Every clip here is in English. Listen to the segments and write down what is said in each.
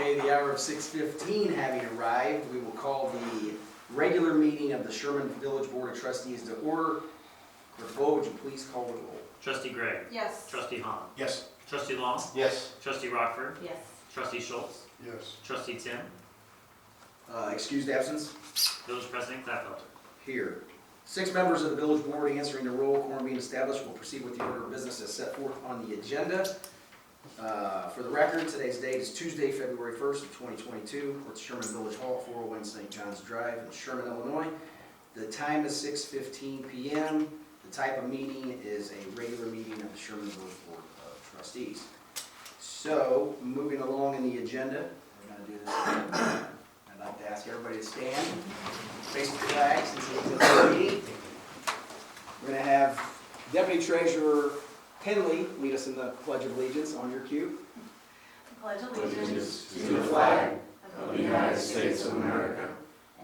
Okay, the hour of 6:15 having arrived, we will call the regular meeting of the Sherman Village Board of Trustees to order. Clerk Bo, would you please call the roll? Trustee Gray. Yes. Trustee Hahn. Yes. Trustee Long. Yes. Trustee Rockford. Yes. Trustee Schultz. Yes. Trustee Tim. Excused absence? Village President Clapfelter. Here. 6 members of the village board answering the roll, quorum being established, will proceed with the order of business as set forth on the agenda. For the record, today's date is Tuesday, February 1st of 2022. We're at Sherman Village Hall, 401 St. John's Drive in Sherman, Illinois. The time is 6:15 p.m. The type of meeting is a regular meeting of the Sherman Village Board of Trustees. So, moving along in the agenda, we're going to do this again. I'd like to ask everybody to stand, face the flag since it's a meeting. We're going to have Deputy Treasurer Henley lead us in the Pledge of Allegiance on your cue. Pledge allegiance to the flag of the United States of America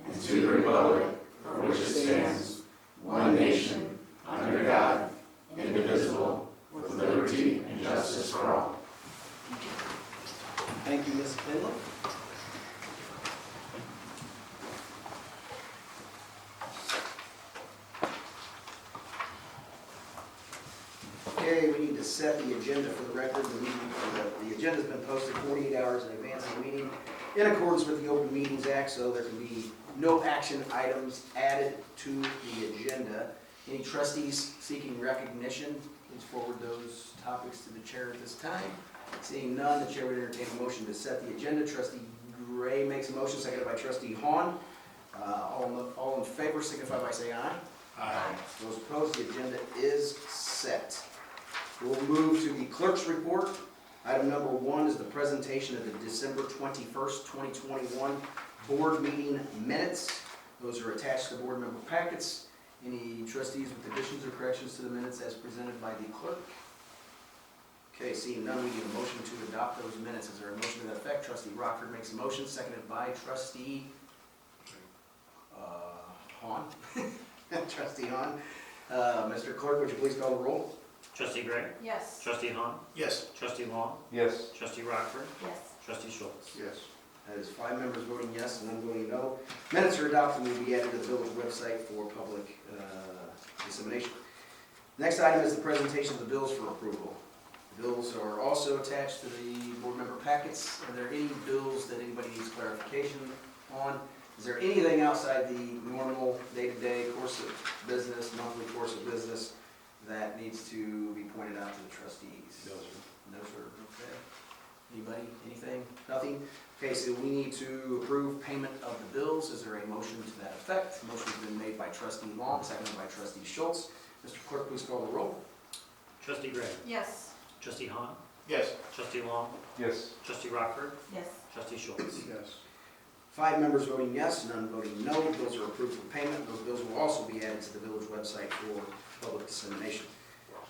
and to the republic for which it stands, one nation, under God, indivisible, with liberty and justice for all. Thank you, Ms. Henley. Okay, we need to set the agenda for the record. The agenda's been posted 48 hours in advance of the meeting in accordance with the Open Meetings Act, so there can be no action items added to the agenda. Any trustees seeking recognition, please forward those topics to the chair at this time. Seeing none, the chair would entertain a motion to set the agenda. Trustee Gray makes a motion, seconded by Trustee Hahn. All in favor signify by saying aye. Aye. Those opposed, the agenda is set. We'll move to the clerk's report. Item number 1 is the presentation of the December 21st, 2021 board meeting minutes. Those are attached to the board member packets. Any trustees with additions or corrections to the minutes as presented by the clerk? Okay, seeing none, we need a motion to adopt those minutes. Is there a motion to that effect? Trustee Rockford makes a motion, seconded by Trustee Hahn. Trustee Hahn. Mr. Clerk, would you please call the roll? Trustee Gray. Yes. Trustee Hahn. Yes. Trustee Long. Yes. Trustee Rockford. Yes. Trustee Schultz. Yes. That is 5 members voting yes and 1 voting no. Minutes are adopted and will be added to the village website for public dissemination. Next item is the presentation of the bills for approval. The bills are also attached to the board member packets. Are there any bills that anybody needs clarification on? Is there anything outside the normal day-to-day course of business, monthly course of business that needs to be pointed out to the trustees? No, sir. No, sir. Okay. Anybody? Anything? Nothing? Okay, so we need to approve payment of the bills. Is there a motion to that effect? Motion's been made by Trustee Long, seconded by Trustee Schultz. Mr. Clerk, please call the roll. Trustee Gray. Yes. Trustee Hahn. Yes. Trustee Long. Yes. Trustee Rockford. Yes. Trustee Schultz. Yes. 5 members voting yes, none voting no. Bills are approved for payment. Those bills will also be added to the village website for public dissemination.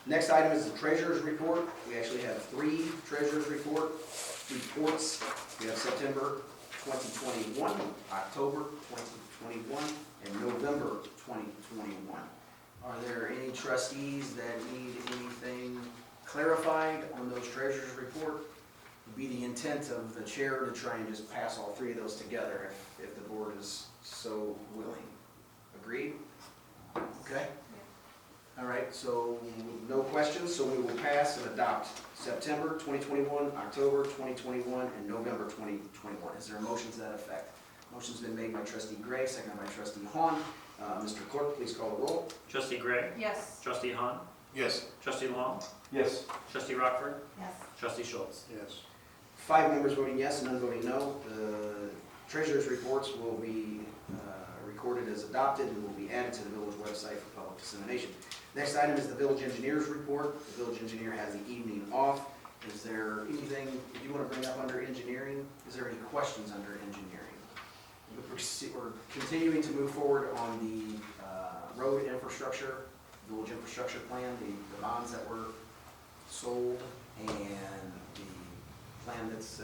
Next item is the treasurer's report. We actually have 3 treasurer's reports. We have September 2021, October 2021, and November 2021. Are there any trustees that need anything clarified on those treasurer's report? Would be the intent of the chair to try and just pass all 3 of those together if the board is so willing. Agreed? Okay? All right, so no questions, so we will pass and adopt September 2021, October 2021, and November 2021. Is there a motion to that effect? Motion's been made by Trustee Gray, seconded by Trustee Hahn. Mr. Clerk, please call the roll. Trustee Gray. Yes. Trustee Hahn. Yes. Trustee Long. Yes. Trustee Rockford. Yes. Trustee Schultz. Yes. 5 members voting yes and none voting no. The treasurer's reports will be recorded as adopted and will be added to the village website for public dissemination. Next item is the village engineer's report. The village engineer has the evening off. Is there anything you want to bring up under engineering? Is there any questions under engineering? We're continuing to move forward on the road infrastructure, village infrastructure plan, the bonds that were sold, and the plan that's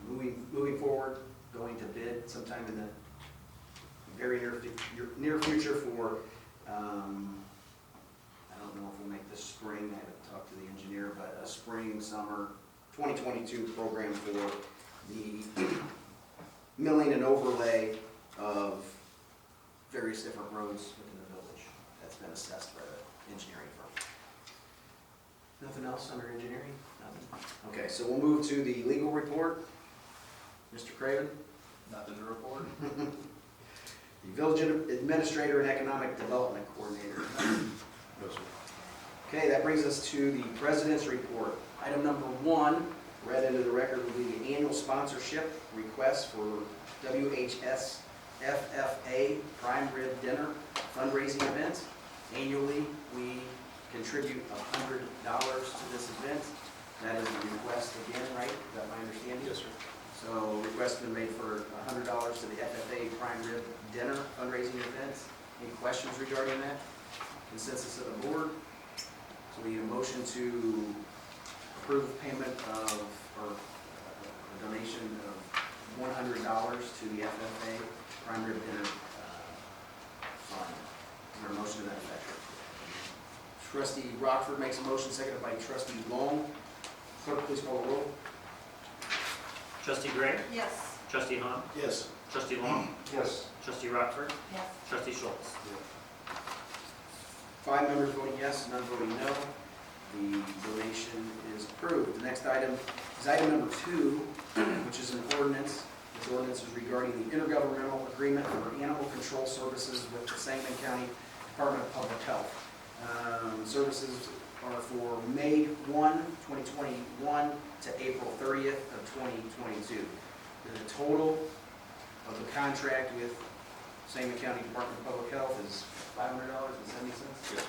moving forward, going to bid sometime in the very near future for, I don't know if we'll make this spring, I haven't talked to the engineer, but a spring, summer 2022 program for the milling and overlay of various different roads within the village. That's been assessed by the engineering firm. Nothing else under engineering? Nothing? Okay, so we'll move to the legal report. Mr. Craven? Nothing to report. The village administrator and economic development coordinator. No, sir. Okay, that brings us to the president's report. Item number 1, read into the record, will be the annual sponsorship request for WHS FFA Prime Rib Dinner fundraising event. Annually, we contribute $100 to this event. That is the request again, right? Is that my understanding? Yes, sir. So request been made for $100 to the FFA Prime Rib Dinner fundraising event. Any questions regarding that? Consensus of the board? So we need a motion to approve payment of, or a donation of $100 to the FFA Prime Rib Dinner fund. Is there a motion to that effect? Trustee Rockford makes a motion, seconded by Trustee Long. Clerk, please call the roll. Trustee Gray, Yes. Trustee Hahn, Yes. Trustee Long, Yes. Trustee Rockford, Yes. Trustee Schultz. 5 members voting yes, none voting no. The donation is approved. The next item is item number 2, which is an ordinance. This ordinance is regarding the intergovernmental agreement for animal control services with the Sangamon County Department of Public Health. Services are for May 1, 2021 to April 30th of 2022. The total of the contract with Sangamon County Department of Public Health is $500.70. Yes,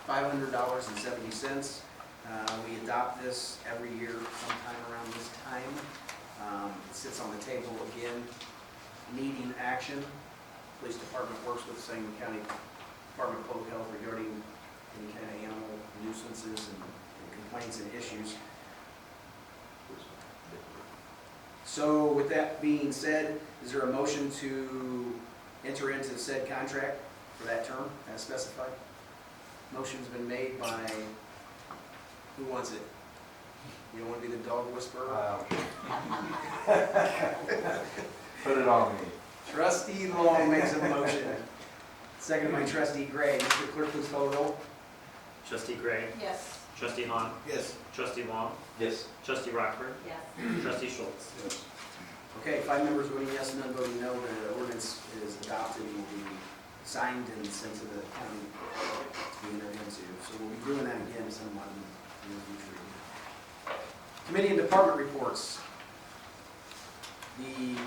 $500.70. We adopt this every year sometime around this time. It sits on the table again, needing action. Police Department works with Sangamon County Department of Public Health regarding any kind of animal nuisances and complaints and issues. So with that being said, is there a motion to enter into said contract for that term as specified? Motion's been made by, who wants it? You don't want to be the dog whisperer? Put it on me. Trustee Long makes a motion. Seconded by Trustee Gray. Mr. Clerk, please call the roll. Trustee Gray, Yes. Trustee Hahn, Yes. Trustee Long, Yes. Trustee Rockford, Yes. Trustee Schultz. Yes. Okay, 5 members voting yes, none voting no. The ordinance is adopted and will be signed and sent to the county to be entered into. So we'll be doing that again somewhat in the future. Committee and department reports. You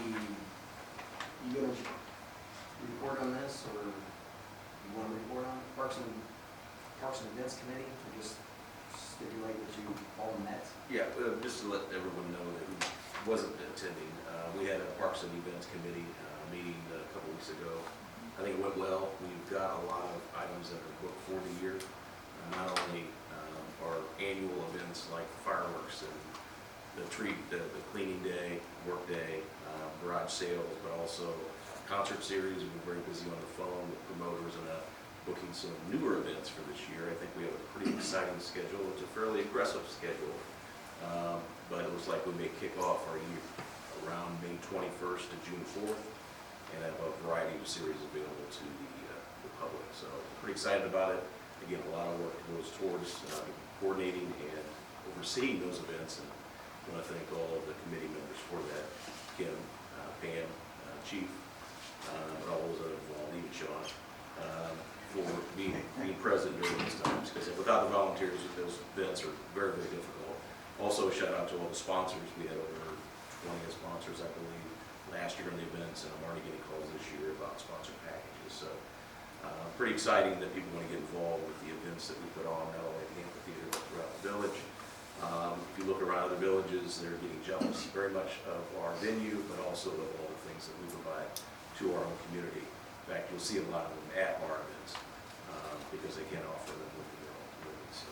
gonna report on this, or you want to report on it? Parks and Events Committee, or just stipulate that you all met? Yeah, just to let everyone know that who wasn't attending, we had a Parks and Events Committee meeting a couple weeks ago. I think it went well. We've got a lot of items that are booked for the year. Not only our annual events like fireworks and the cleaning day, work day, garage sales, but also concert series. We've been very busy on the phone with promoters and booking some newer events for this year. I think we have a pretty exciting schedule. It's a fairly aggressive schedule, but it looks like we may kick off our year around May 21st to June 4th and have a variety of series available to the public. So pretty excited about it. Again, a lot of work goes towards coordinating and overseeing those events, and I want to thank all of the committee members for that. Kim, Pam, Chief, and all those that are involved, even Sean, for being present during these times, because without the volunteers, those events are very, very difficult. Also, a shout out to all the sponsors. We had over 20 sponsors, I believe, last year in the events, and I'm already getting calls this year about sponsor packages. So pretty exciting that people want to get involved with the events that we put on, not only at the amphitheater, but throughout the village. If you look around other villages, they're getting jealous very much of our venue, but also of all the things that we provide to our own community. In fact, you'll see a lot of them at our events because they can't offer them with their own community. So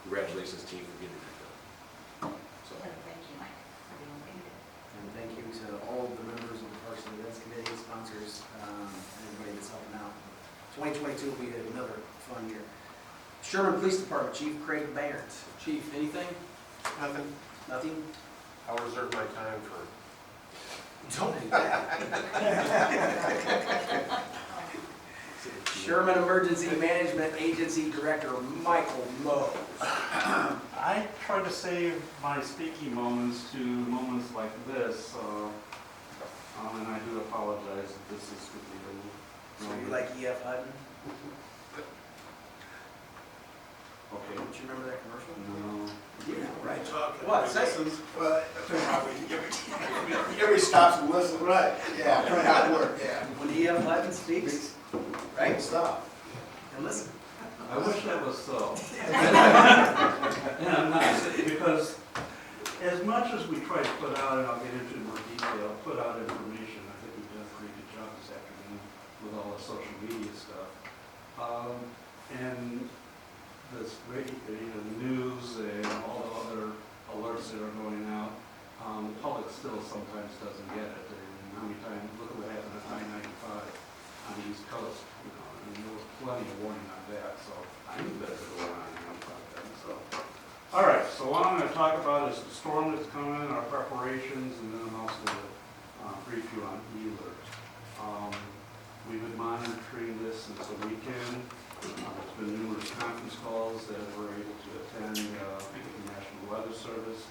congratulations, team, for getting that done. So, Thank you, Mike. And thank you to all of the members of the Parks and Events Committee, sponsors, and everybody that's helping out. 2022 will be another fun year. Sherman Police Department, Chief Craig Barrett. Chief, anything? Nothing. Nothing? I'll reserve my time for Don't do that. Sherman Emergency Management Agency Director Michael Moe. I try to save my speaking moments to moments like this, and I do apologize if this is with So you like E.F. Hutton? Okay. Don't you remember that commercial? No. Yeah, right. What? What? Say some. Well, everybody stops and listens, right? Yeah, try not to work, yeah. When E.F. Hutton speaks, right? Stop. And listen. I wish that was so. And I'm not, because as much as we try to put out, and I'll get into more detail, put out information, I think we've done a pretty good job this afternoon with all the social media stuff. And this radio, the news and all the other alerts that are going out, the public still sometimes doesn't get it. And how many times, look at what happened at I-95 on the East Coast, you know, and there was plenty of warning on that, so I knew better to go on I-95 then, so. All right, so what I'm gonna talk about is the storm that's coming, our preparations, and then also the brief you on e-alert. We've been monitoring this since the weekend. There's been numerous conference calls that we're able to attend with the National Weather Service,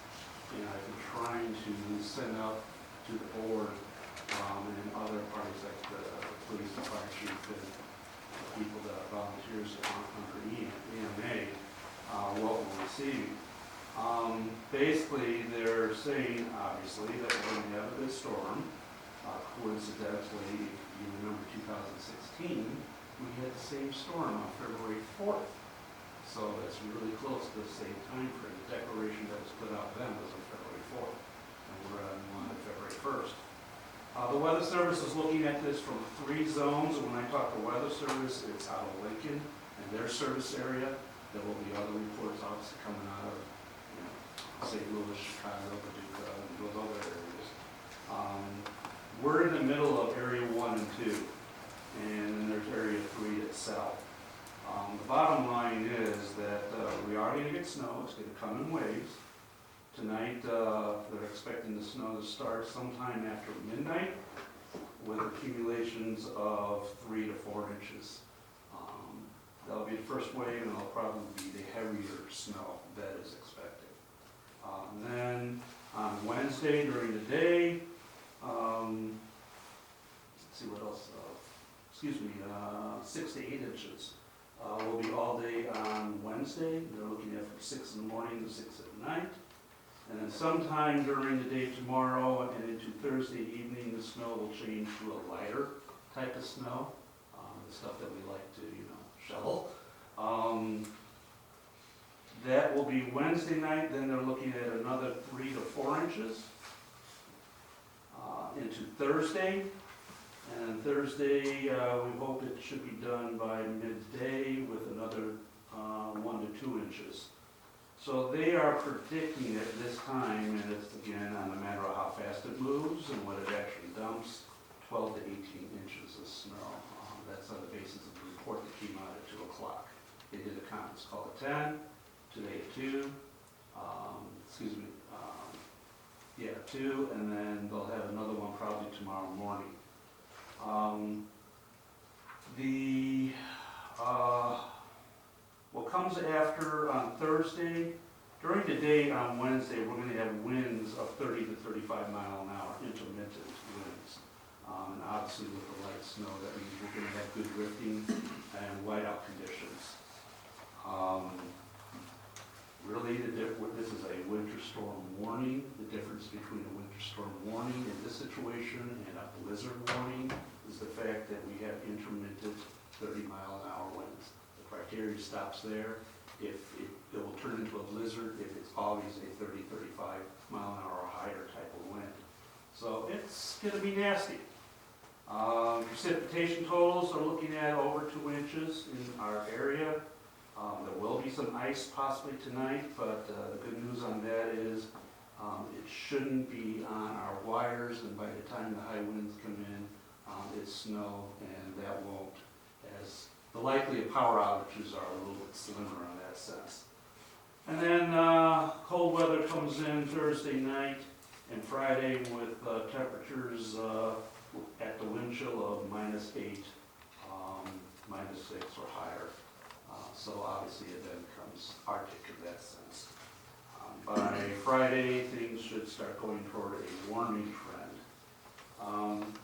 and I've been trying to send out to the board and other parties like the police, the fire chief, and people that are volunteers under EMA, what we're receiving. Basically, they're saying, obviously, that we're going to have a good storm. Coincidentally, if you remember 2016, we had the same storm on February 4th. So that's really close to the same time frame. The declaration that was put out then was on February 4th, and we're on one on February 1st. The Weather Service is looking at this from 3 zones, and when I talk to Weather Service, it's out of Lincoln and their service area. There will be other reports obviously coming out of, you know, St. Louis, Chicago, Paducah, and those other areas. We're in the middle of Area 1 and 2, and then there's Area 3 that's south. The bottom line is that we are going to get snow. It's going to come in waves. Tonight, they're expecting the snow to start sometime after midnight with accumulations of 3 to 4 inches. That'll be the first wave, and it'll probably be the heavier snow that is expected. And then on Wednesday during the day, let's see what else, 6 to 8 inches. Will be all day on Wednesday. They're looking at from 6 in the morning to 6 at night. And then sometime during the day tomorrow and into Thursday evening, the snow will change to a lighter type of snow, the stuff that we like to, you know, shovel. That will be Wednesday night. Then they're looking at another 3 to 4 inches into Thursday. And Thursday, we hope it should be done by midday with another 1 to 2 inches. So they are predicting at this time, and it's again on a matter of how fast it moves and what it actually dumps, 12 to 18 inches of snow. That's on the basis of the report that came out at 2 o'clock. They did a conference call at 10, today at 2, 2, and then they'll have another one probably tomorrow morning. What comes after on Thursday, during the day on Wednesday, we're going to have winds of 30 to 35 mile an hour, intermittent winds. And obviously with the light snow, that means we're going to have good drifting and whiteout conditions. Really, this is a winter storm warning. The difference between a winter storm warning in this situation and a blizzard warning is the fact that we have intermittent 30-mile-an-hour winds. The criteria stops there. If it will turn into a blizzard if it's always a 30, 35 mile an hour or higher type of wind. So it's going to be nasty. Precipitation totals are looking at over 2 inches in our area. There will be some ice possibly tonight, but the good news on that is it shouldn't be on our wires, and by the time the high winds come in, it's snow, and that won't, as the likely power outages are a little bit slimmer on that sense. And then cold weather comes in Thursday night, And Friday with temperatures at the wind chill of -8, -6 or higher. So obviously it then becomes Arctic in that sense. By Friday, things should start going toward a warming trend.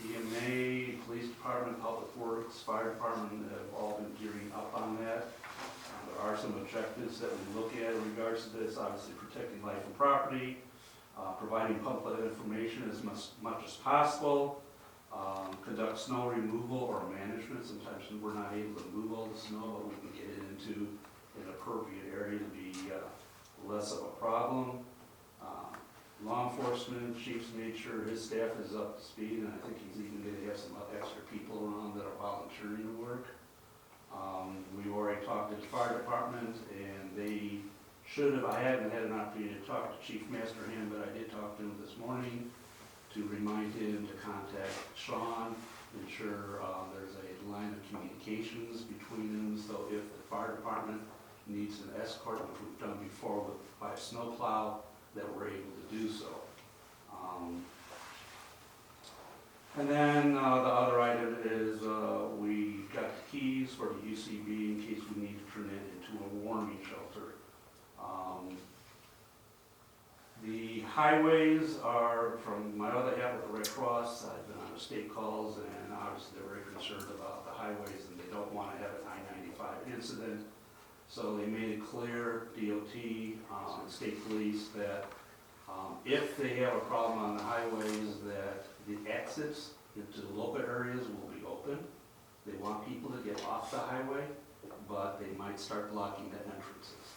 EMA, Police Department, Public Works, Fire Department have all been gearing up on that. There are some objectives that we look at in regards to this, obviously protecting life and property, providing public information as much as possible, conduct snow removal or management. Sometimes we're not able to move all the snow, but we can get it into an appropriate area to be less of a problem. Law enforcement, chief's made sure his staff is up to speed, and I think he's even going to have some extra people around that are volunteering to work. We already talked to the fire department, and they should have, I haven't had an opportunity to talk to Chief Masterhand, but I did talk to him this morning to remind him to contact Sean, ensure there's a line of communications between them, so if the fire department needs an escort, which we've done before by a snowplow, that we're able to do so. And then the other item is we got the keys for the UCB in case we need to turn it into a warming shelter. The highways are, from my other hat with the Red Cross, I've been on the state calls, and obviously they're very concerned about the highways and they don't want to have an I-95 incident. So they made it clear, DOT, state police, that if they have a problem on the highways, that the exits into the local areas will be open. They want people to get off the highway, but they might start blocking the entrances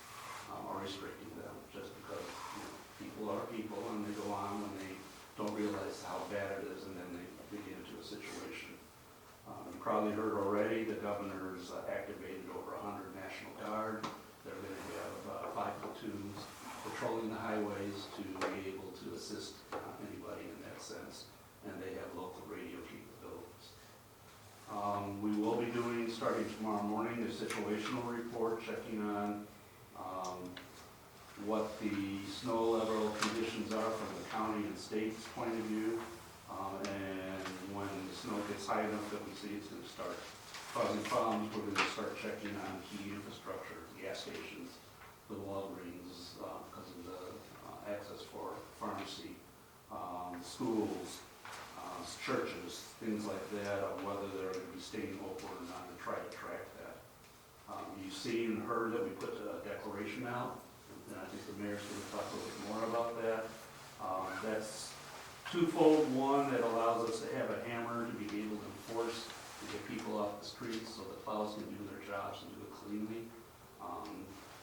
or restricting them just because people are people and they go on when they don't realize how bad it is and then they get into a situation. You probably heard already the governor's activated over 100 National Guard. They're going to have 5 platoons patrolling the highways to be able to assist anybody in that sense, and they have local radio capabilities. We will be doing, starting tomorrow morning, a situational report checking on what the snow level conditions are from the county and state's point of view. And when the snow gets high enough that we see it's going to start causing problems, we're going to start checking on key infrastructure, gas stations, the Walgreens, because of the access for pharmacy, schools, churches, things like that, whether they're going to be staying open or not, to try to track that. You've seen and heard that we put a declaration out, and I think the mayor's going to talk a little bit more about that. That's twofold. One, that allows us to have a hammer to be able to enforce, to get people off the streets so the plows can do their jobs and do it cleanly.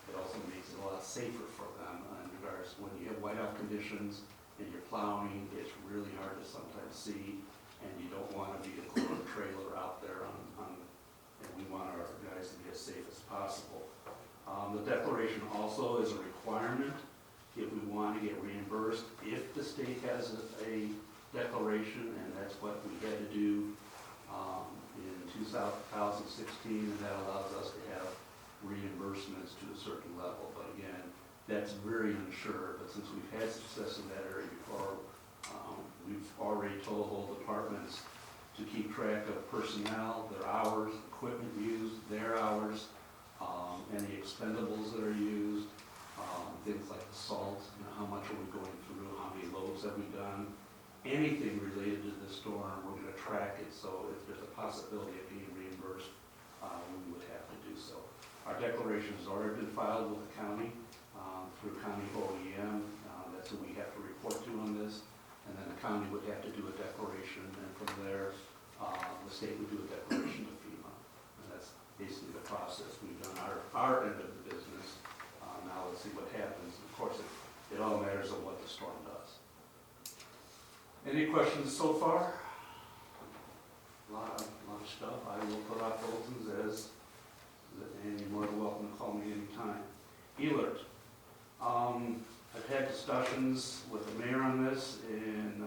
It also makes it a lot safer for them in regards when you have whiteout conditions and you're plowing, it's really hard to sometimes see, and you don't want to be a quarter trailer out there and we want our guys to be as safe as possible. The declaration also is a requirement if we want to get reimbursed. If the state has a declaration, and that's what we had to do in 2016, and that allows us to have reimbursements to a certain level. But again, that's very unsure, but since we've had success in that area before, we've already told all departments to keep track of personnel, their hours, equipment used, their hours, any expendables that are used, things like the salt, how much are we going through, how many loads have we done, anything related to the storm, we're going to track it, so if there's a possibility of being reimbursed, we would have to do so. Our declaration has already been filed with the county through county OEM. That's who we have to report to on this, and then the county would have to do a declaration, and from there, the state would do a declaration to FEMA, and that's basically the process. We've done our end of the business. Now let's see what happens. Of course, it all matters on what the storm does. Any questions so far? A lot of stuff. I will put out bulletins and you're more than welcome to call me anytime. Elert. I've had discussions with the mayor on this, and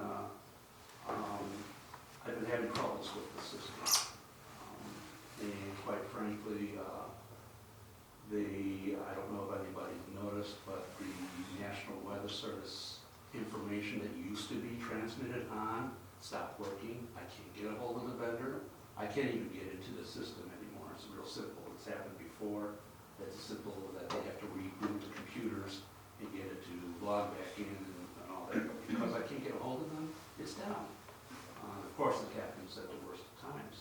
I've been having problems with the system. And quite frankly, I don't know if anybody's noticed, but the National Weather Service information information that used to be transmitted on stopped working. I can't get a hold of the vendor. I can't even get into the system anymore. It's real simple. It's happened before. It's simple that they have to reboot the computers and get it to log back in and all that. But because I can't get a hold of them, it's down. Of course, it happens at the worst of times.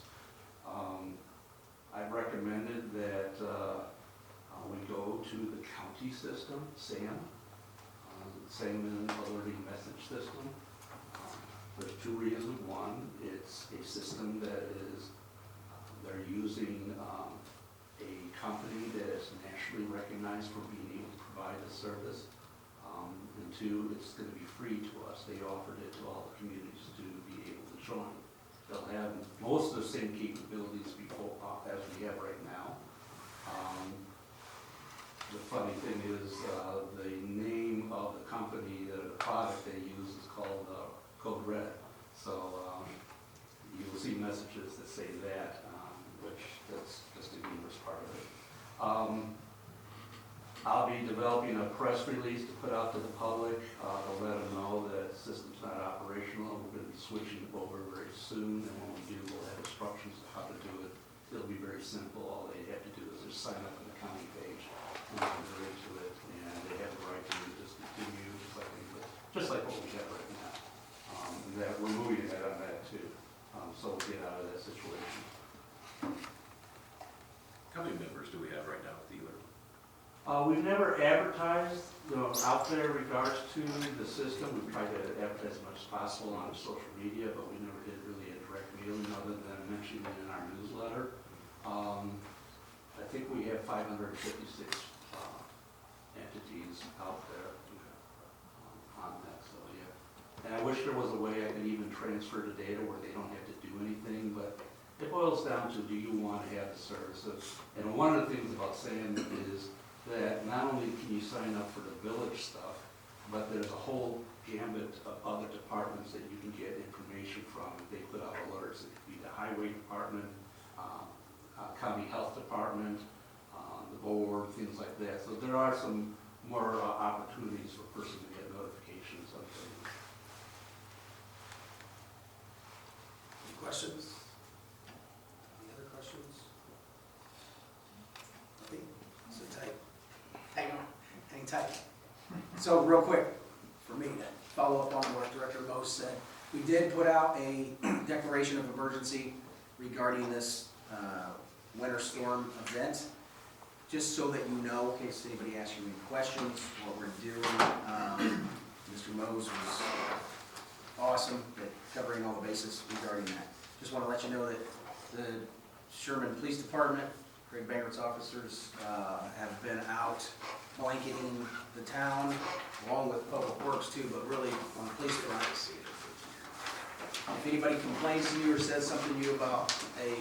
I've recommended that we go to the county system, SAM, Salmon Alerting Message System. There's two reasons. One, it's a system that is, they're using a company that is nationally recognized for being able to provide the service. And two, it's going to be free to us. They offered it to all the communities to be able to join. They'll have most of the same capabilities before, as we have right now. The funny thing is, the name of the company, the product they use is called Code Red. So you will see messages that say that, which that's just the humorous part of it. I'll be developing a press release to put out to the public to let them know that the system's not operational. We're going to be switching over very soon, and when we do, we'll have instructions on how to do it. It'll be very simple. All they have to do is just sign up on the county page and enter into it, and they have the right to discontinue, just like what we have right now. And that we're moving ahead on that too, so we'll get out of that situation. How many members do we have right now with the alert? We've never advertised, out there in regards to the system. We tried to advertise as much as possible on social media, but we never did really a direct mailing other than mentioning it in our newsletter. I think we have 556 entities out there on that, so yeah. And I wish there was a way I could even transfer the data where they don't have to do anything, but it boils down to, do you want to have the services? And one of the things about SAM is that not only can you sign up for the village stuff, but there's a whole gambit of other departments that you can get information from. They put out alerts. It could be the highway department, county health department, the board, things like that. So there are some more opportunities for a person to get notifications of things. Any questions? Any other questions? Nothing? Sit tight. Hang on, hang tight. So real quick, for me to follow up on what Director Mose said, we did put out a declaration of emergency regarding this winter storm event, just so that you know, in case anybody asks you any questions, what we're doing. Mr. Mose was awesome at covering all the bases regarding that. Just want to let you know that the Sherman Police Department, Greg Bangert's officers, have been out blanketing the town, along with Public Works too, but really on the police front. If anybody complains to you or says something to you about a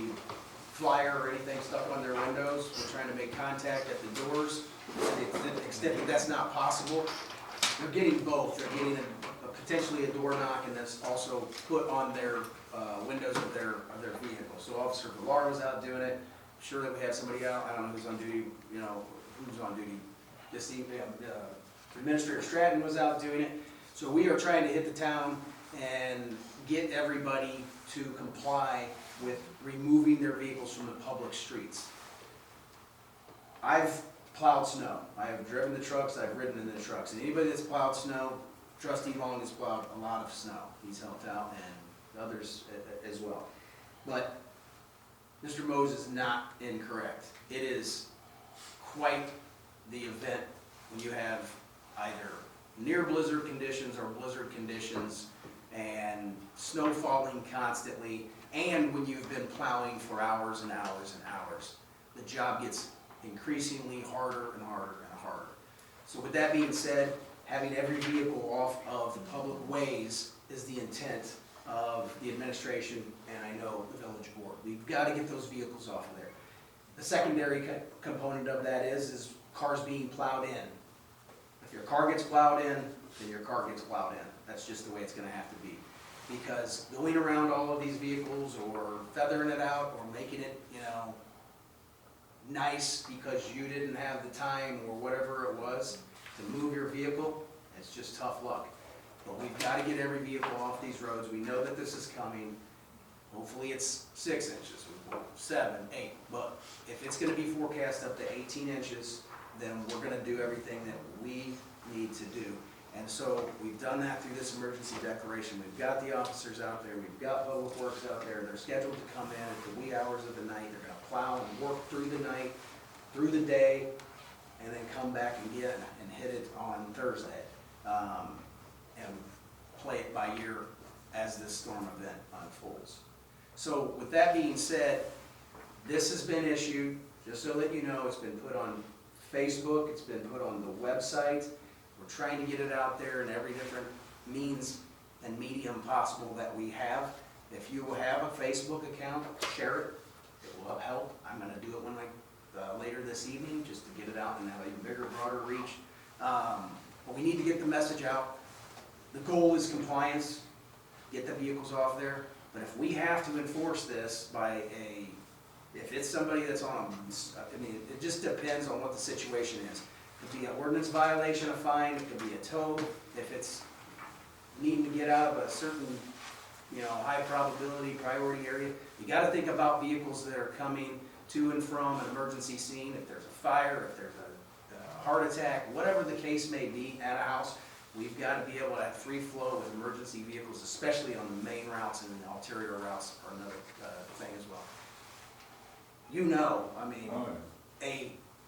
flyer or anything stuck on their windows, we're trying to make contact at the doors. To the extent that that's not possible, they're getting both. They're getting potentially a door knock, and that's also put on their windows of their vehicle. So Officer Villar was out doing it. I'm sure that we had somebody out. I don't know who's on duty. Who's on duty this evening. Administrator Stratton was out doing it. So we are trying to hit the town and get everybody to comply with removing their vehicles from the public streets. I've plowed snow. I have driven the trucks, I've ridden in the trucks. And anybody that's plowed snow, Trustee Long has plowed a lot of snow. He's helped out, and others as well. But Mr. Mose is not incorrect. It is quite the event when you have either near blizzard conditions or blizzard conditions and snow falling constantly, and when you've been plowing for hours and hours and hours. The job gets increasingly harder and harder and harder. So with that being said, having every vehicle off of the public ways is the intent of the administration and I know the village board. We've got to get those vehicles off of there. The secondary component of that is cars being plowed in. If your car gets plowed in, then your car gets plowed in. That's just the way it's going to have to be. Because going around all of these vehicles or feathering it out or making it, nice because you didn't have the time or whatever it was to move your vehicle, it's just tough luck. but we've gotta get every vehicle off these roads. We know that this is coming. Hopefully it's 6 inches, 7, 8, but if it's gonna be forecast up to 18 inches, then we're gonna do everything that we need to do. And so we've done that through this emergency declaration. We've got the officers out there, we've got Public Works out there. They're scheduled to come in at the wee hours of the night. They're gonna plow and work through the night, through the day, and then come back again and hit it on Thursday. And play it by ear as this storm event unfolds. So with that being said, this has been issued, just so that you know, it's been put on Facebook, it's been put on the website. We're trying to get it out there in every different means and medium possible that we have. If you have a Facebook account, share it. It will help. I'm gonna do it later this evening, just to get it out and have a bigger, broader reach. But we need to get the message out. The goal is compliance, get the vehicles off there. But if we have to enforce this if it's somebody that's on, it just depends on what the situation is. It could be an ordinance violation, a fine, it could be a tow. If it's needing to get out of a certain, high probability, priority area, you gotta think about vehicles that are coming to and from an emergency scene. If there's a fire, if there's a heart attack, whatever the case may be at a house, we've got to be able to have free flow with emergency vehicles, especially on the main routes, and the ulterior routes are another thing as well.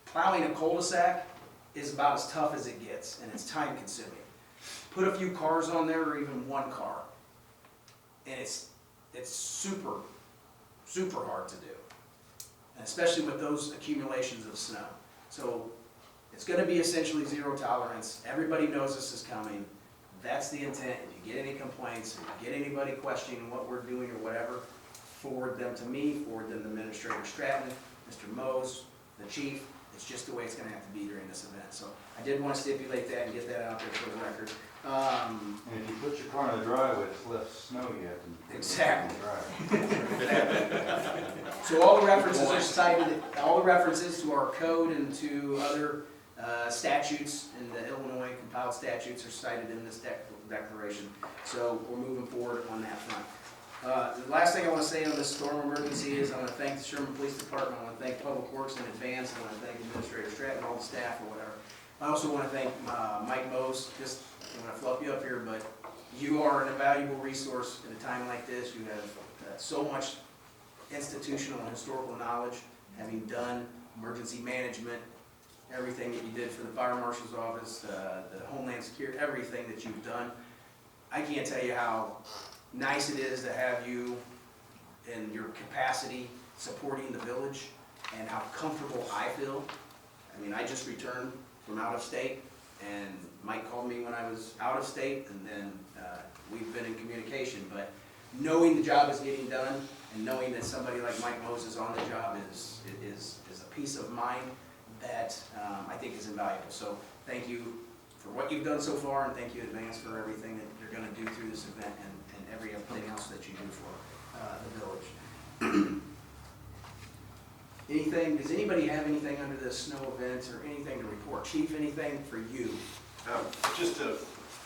Plowing a cul-de-sac is about as tough as it gets, and it's time consuming. Put a few cars on there, or even one car, and it's super, super hard to do, and especially with those accumulations of snow. So it's gonna be essentially zero tolerance. Everybody knows this is coming. That's the intent. If you get any complaints, if you get anybody questioning what we're doing or whatever, forward them to me, forward them to Administrator Stratton, Mr. Mose, the chief. It's just the way it's gonna have to be during this event. So I did wanna stipulate that and get that out there for the record. And if you put your car in the driveway, it's left snow yet. Exactly. So all the references are cited, all the references to our code and to other statutes in the Illinois compiled statutes are cited in this declaration. So we're moving forward on that front. The last thing I want to say on this storm emergency is I want to thank the Sherman Police Department. I want to thank Public Works in advance. I want to thank Administrator Stratton, all the staff or whatever. I also want to thank Mike Mose. Just I'm going to fluff you up here, but you are an invaluable resource in a time like this. You have so much institutional and historical knowledge, having done emergency management, everything that you did for the Fire Marshal's Office, the Homeland Security, everything that you've done. I can't tell you how nice it is to have you in your capacity supporting the village and how comfortable I feel. I just returned from out of state, and Mike called me when I was out of state, and then we've been in communication. But knowing the job is getting done and knowing that somebody like Mike Mose is on the job is a peace of mind that I think is invaluable. So thank you for what you've done so far, and thank you in advance for everything that you're going to do through this event and everything else that you do for the village. Does anybody have anything under this snow event or anything to report? Chief, anything for you? Just to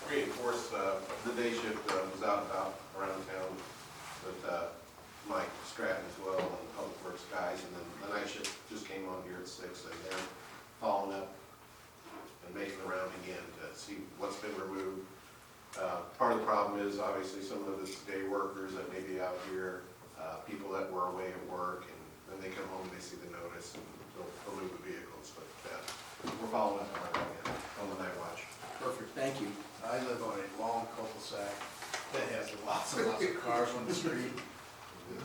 reinforce, the day shift was out and about around town with Mike Stratton as well, and the Public Works guys, and then the night shift just came on here at 6, and they're following up and making the round again to see what's been removed. Part of the problem is obviously some of the day workers that may be out here, people that were away at work, and then they come home and they see the notice and they'll move the vehicles. But we're following up on the night watch. Perfect, thank you. I live on a long cul-de-sac that has lots and lots of cars on the street.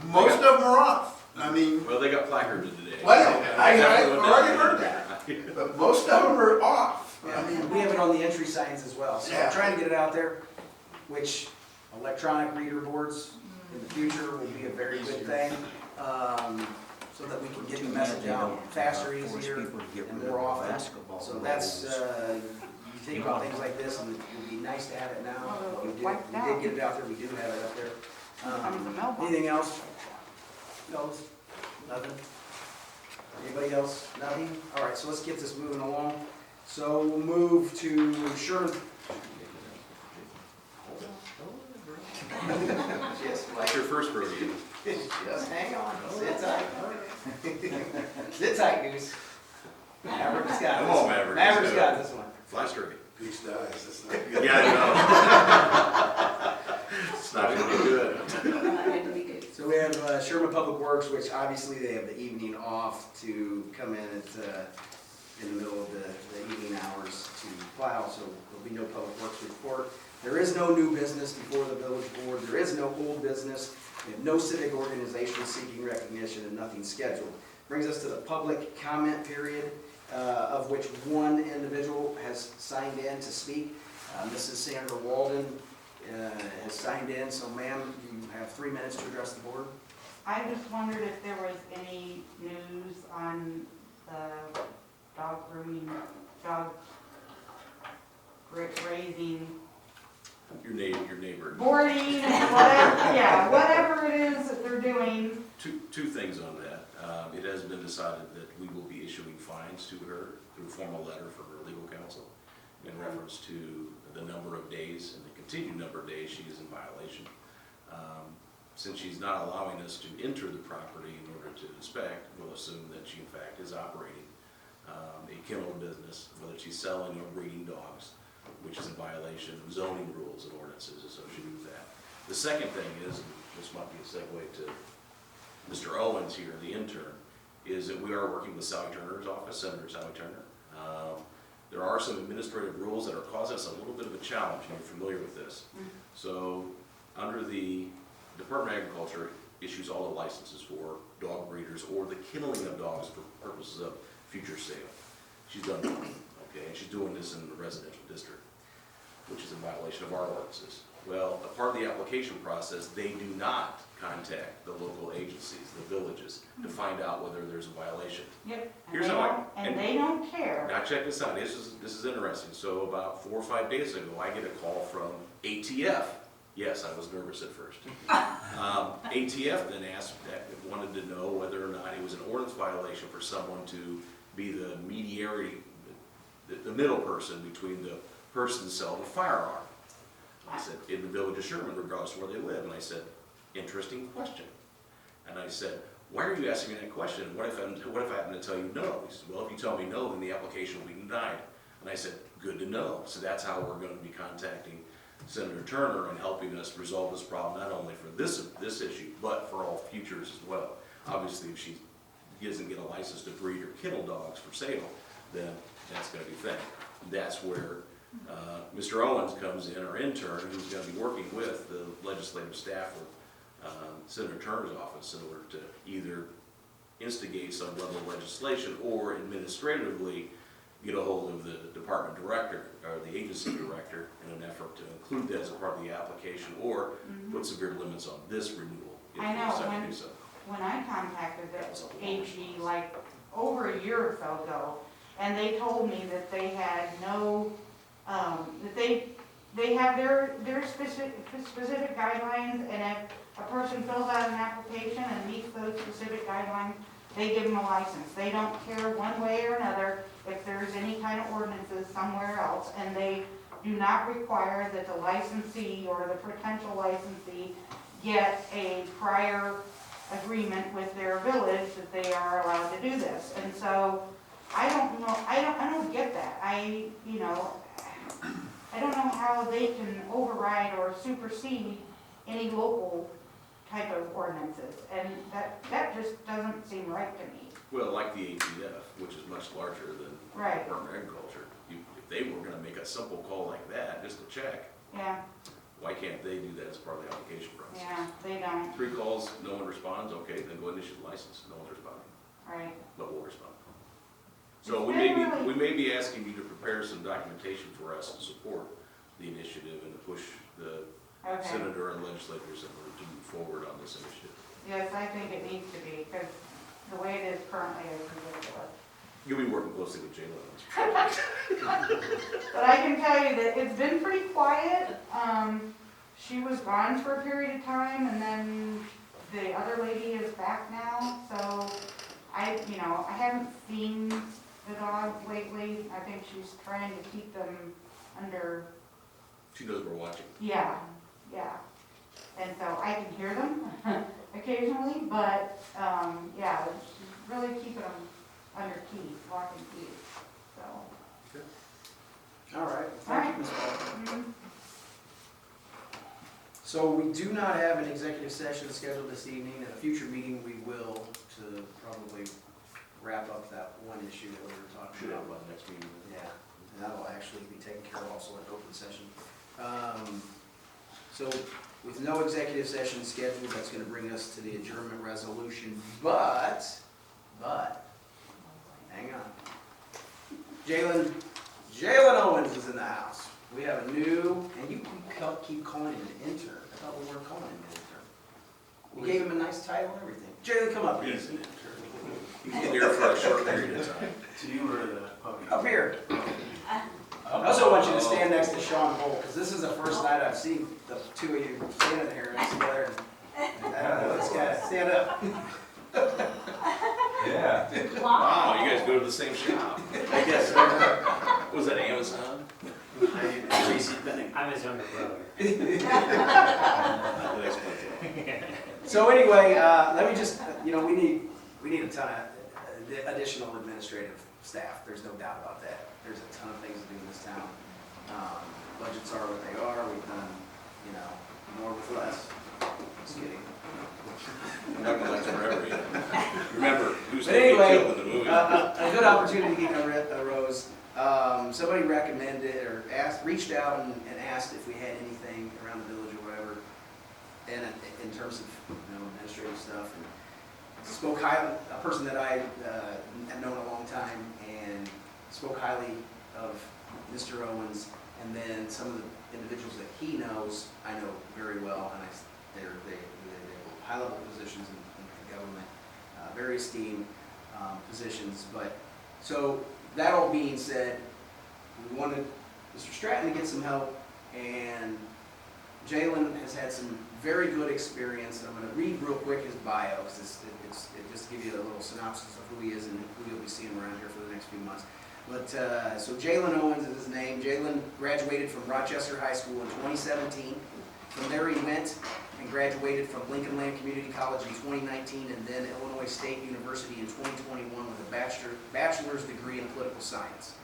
Most of them are off. Well, they got placarded today. Well, I already heard that, but most of them are off. We have it on the entry signs as well, so Yeah. I'm trying to get it out there, which electronic reader boards in the future will be a very good thing, so that we can get the message out faster, easier, and more often. So that's, you think about things like this, and it would be nice to have it now. We did get it out there, we do have it up there. Anything else? Fellas? Nothing? Anybody else? Nothing? All right, so let's get this moving along. So we'll move to Sherman. first rodeo. Just hang on, sit tight. Sit tight, Goose. Maverick's got Come this on, one. Maverick. Maverick's got this one. Fly straight. Goose dies, that's not good. Yeah, I know. It's not gonna be good. So we have Sherman Public Works, which obviously they have the evening off to come in in the middle of the evening hours to plow, so there'll be no Public Works report. There is no new business before the village board. There is no old business. We have no civic organization seeking recognition and nothing scheduled. Brings us to the public comment period, of which one individual has signed in to speak. Mrs. Sandra Walden has signed in, so ma'am, you have 3 minutes to address the board. I just wondered if there was any news on the dog grooming, dog raising, Your neighbor. boarding, whatever, yeah, whatever it is that they're doing. Two things on that. It has been decided that we will be issuing fines to her through a formal letter from her legal counsel in reference to the number of days and the continued number of days she is in violation. Since she's not allowing us to enter the property in order to inspect, we'll assume that she in fact is operating a kennel business, whether she's selling or breeding dogs, which is in violation of zoning rules and ordinances associated with that. The second thing is, and this might be a segue to Mr. Owens here, the intern, is that we are working with Sally Turner's office, Senator Sally Turner. There are some administrative rules that are causing us a little bit of a challenge, and you're familiar with this. So, under the Department of Agriculture issues all the licenses for dog breeders or the kenneling of dogs for purposes of future sale. She's done that, okay, and she's doing this in the residential district, which is in violation of our ordinances. Well, a part of the application process, they do not contact the local agencies, the villages, to find out whether there's a violation. Yep. Here's how They don't care. Now check this out, this is interesting. So about 4 or 5 days ago, I get a call from ATF. Yes, I was nervous at first. ATF then wanted to know whether or not it was an ordinance violation for someone to be the mediary, the middle person between the person selling a firearm. I said, in the village of Sherman, regardless of where they live. And I said, interesting question. And I said, why are you asking me that question? What if I happen to tell you no? He said, well, if you tell me no, then the application will be denied. And I said, good to know. So that's how we're going to be contacting Senator Turner and helping us resolve this problem, not only for this issue, but for all futures as well. Obviously, if she doesn't get a license to breed or kennel dogs for sale, then that's going to be thing. That's where Mr. Owens comes in, our intern, who's going to be working with the legislative staff of Senator Turner's office in order to either instigate some level of legislation or administratively get a hold of the department director or the agency director in an effort to include that as a part of the application or put severe limits on this renewal if I they know, decide to do so. When I contacted the AG like over a year or so ago, and they told me that they had no, that they have their specific guidelines, and if a person fills out an application and meets those specific guidelines, they give them a license. They don't care one way or another if there's any kind of ordinances somewhere else, and they do not require that the licensee or the potential licensee get a prior agreement with their village that they are allowed to do this. And so I don't know, I don't get that. I don't know how they can override or supersede any local type of ordinances, and that just doesn't seem right to me. Well, like the ATF, which is much larger than the Right. Department of Agriculture, if they were going to make a simple call like that, just to check, Yeah, why can't they do that as part of the application process? yeah, they don't, 3 calls, no one responds, okay, then go ahead and issue the license. No one's responding, right. but we'll respond. So It's we been may really- we may be asking you to prepare some documentation for us to support the initiative and to push the Okay, senator and legislators in order to move forward on this initiative. yes, I think it needs to be, because the way it is currently is ridiculous. You'll be working closely with Jayla. But I can tell you that it's been pretty quiet. She was gone for a period of time, and then the other lady is back now, so I haven't seen the dogs lately. I think she's trying to keep them under, She knows we're watching. yeah. And so I can hear them occasionally, but, yeah, it's really keeping them under keys, lock and key, so. All right, thank you, Ms. Walker. Mhm. So we do not have an executive session scheduled this evening. At a future meeting, we will to probably wrap up that one issue that we were talking Should have about. one next meeting. Yeah, and that'll actually be taken care of also in open session. So with no executive session scheduled, that's gonna bring us to the adjournment resolution, but, hang on. Jalen Owens is in the house. We have a new, and you keep calling him an intern. I thought we weren't calling him an intern. We gave him a nice title and everything. Jalen, come up here. He's an intern. He's in here for a short period of time. To you or the puppy? Up here. I also want you to stand next to Sean Bull, because this is the first night I've seen the two of you standing here next together. Let's stand up. Yeah. Wow, you guys go to the same shop. I guess so. Was that Amazon? Tracy Benning. I'm his younger brother. That explains it. So anyway, let me just, we need a ton of additional administrative staff. There's no doubt about that. There's a ton of things to do in this town. Budgets are what they are. We've done, more with less. Just kidding. I'm not gonna last forever yet. Remember, who's But gonna get anyway, killed in the movie? a good opportunity arose. Somebody recommended or reached out and asked if we had anything around the village or whatever, and in terms of administrative stuff. And spoke highly, a person that I have known a long time, and spoke highly of Mr. Owens, and then some of the individuals that he knows, I know very well, and they're high-level positions in the government, very esteemed positions. But so that all being said, we wanted Mr. Stratton to get some help, and Jalen has had some very good experience. And I'm going to read real quick his bio, because it just to give you a little synopsis of who he is and who you'll be seeing around here for the next few months. But so Jalen Owens is his name. Jalen graduated from Rochester High School in 2017. From there he went and graduated from Lincoln Land Community College in 2019, and then Illinois State University in 2021 with a bachelor's degree in political science.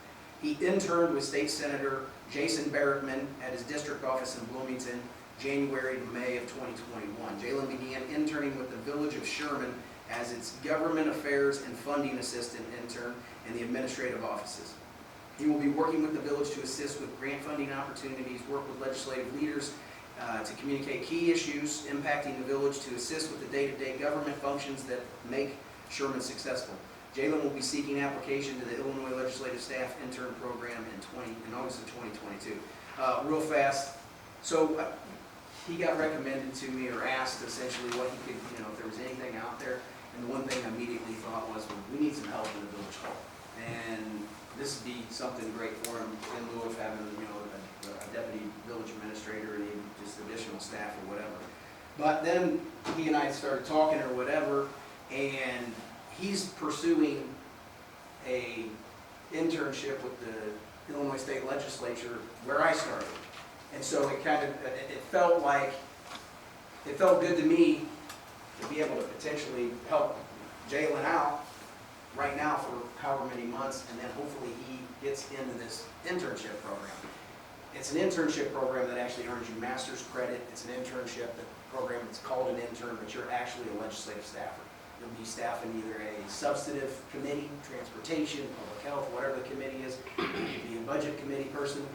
He interned with State Senator Jason Barrickman at his district office in Bloomington, January to May of 2021. Jalen began interning with the village of Sherman as its government affairs and funding assistant intern in the administrative offices. He will be working with the village to assist with grant funding opportunities, work with legislative leaders to communicate key issues impacting the village, to assist with the day-to-day government functions that make Sherman successful. Jalen will be seeking application to the Illinois Legislative Staff Intern Program in August of 2022. Real fast, so he got recommended to me, or asked essentially what he could, if there was anything out there. And the one thing I immediately thought was, well, we need some help in the village hall. And this would be something great for him in lieu of having, a deputy village administrator and even just additional staff or whatever. But then he and I started talking or whatever, and he's pursuing a internship with the Illinois State Legislature where I started. And so it felt good to me to be able to potentially help Jalen out right now for however many months, and then hopefully he gets into this internship program. It's an internship program that actually earns you master's credit. It's an internship program that's called an intern, but you're actually a legislative staffer. You'll be staffing either a substantive committee, transportation, public health, whatever the committee is. You could be a budget committee person,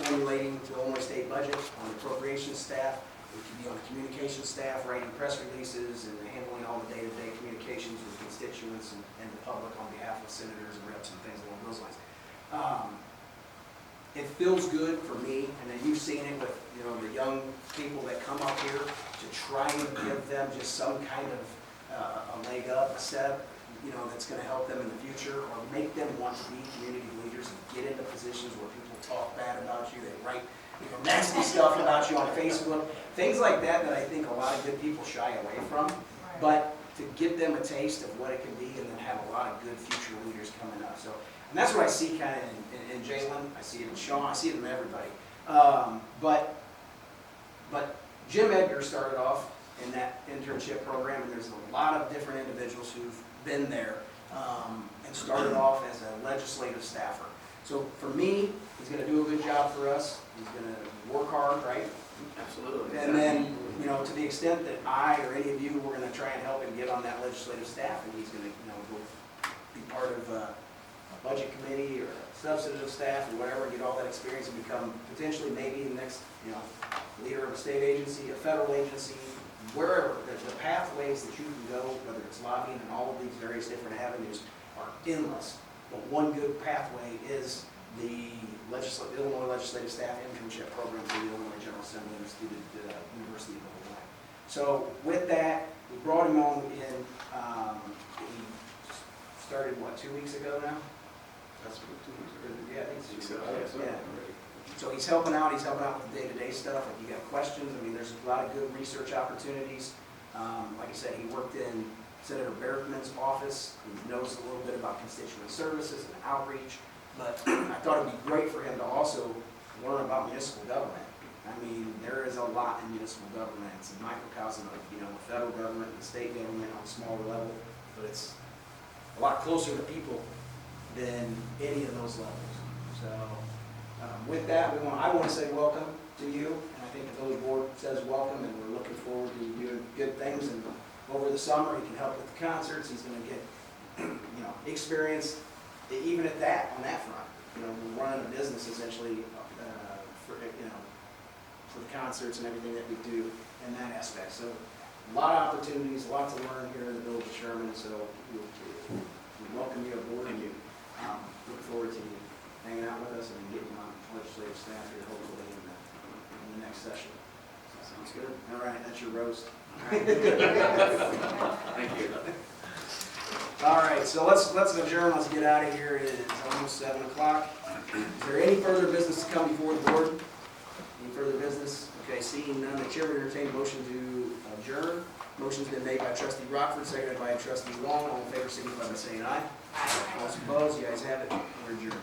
formulating the Illinois state budget, on the appropriations staff. It could be on the communications staff, writing press releases and handling all the day-to-day communications with constituents and the public on behalf of senators and reps and things along those lines. It feels good for me, and then you've seen it with the young people that come up here, to try and give them just some kind of a leg up, a step, that's going to help them in the future, or make them want to be community leaders and get into positions where people talk bad about you, they write nasty stuff about you on Facebook, things like that I think a lot of good people shy away from. But to give them a taste of what it can be, and then have a lot of good future leaders coming up. So, and that's what I see kind of in Jalen. I see it in Sean. I see it in everybody. But Jim Edgar started off in that internship program, and there's a lot of different individuals who've been there and started off as a legislative staffer. So for me, he's gonna do a good job for us. He's gonna work hard, right? Absolutely. And then, you know, to the extent that I or any of you, we're gonna try and help him get on that legislative staff, and he's gonna, you know, go be part of a budget committee or a substantive staff or whatever, get all that experience and become potentially maybe the next, you know, leader of a state agency, a federal agency, wherever. The pathways that you can go, whether it's lobbying and all of these various different avenues, are endless. But one good pathway is the Illinois Legislative Staff Internship Program for the Illinois General Assembly and the University of Illinois. So with that, we brought him on in, he started, what, 2 weeks ago now? That's what 2 weeks ago. Yeah, I think it's 2 weeks ago. Yeah. So he's helping out with the day-to-day stuff. If you got questions, I mean, there's a lot of good research opportunities. Like I said, he worked in Senator Berkman's office. He knows a little bit about constituent services and outreach. But I thought it'd be great for him to also learn about municipal government. I mean, there is a lot in municipal government. It's a microcosm of, you know, the federal government and the state government on a smaller level, but it's a lot closer to people than any of those levels. So with that, I want to say welcome to you, and I think the village board says welcome, and we're looking forward to you doing good things. And over the summer, he can help with the concerts. He's going to get, you know, experience even at that, on that front. You know, we're running a business essentially for, you know, for the concerts and everything that we do in that aspect. So a lot of opportunities, a lot to learn here in the village of Sherman. So we welcome you aboard, and look forward to you hanging out with us and getting on legislative staff here hopefully in the next session. So sounds good. All right, that's your roast. Thank you. All right, so let's adjourn. Let's get out of here. It is almost 7 o'clock. Is there any further business to come before the board? Any further business? Okay, seeing none, the chair would entertain a motion to adjourn. Motion's been made by trustee Rockford, seconded by trustee Long. All in favor, signify by saying aye. All opposed, you guys have it. We're adjourned.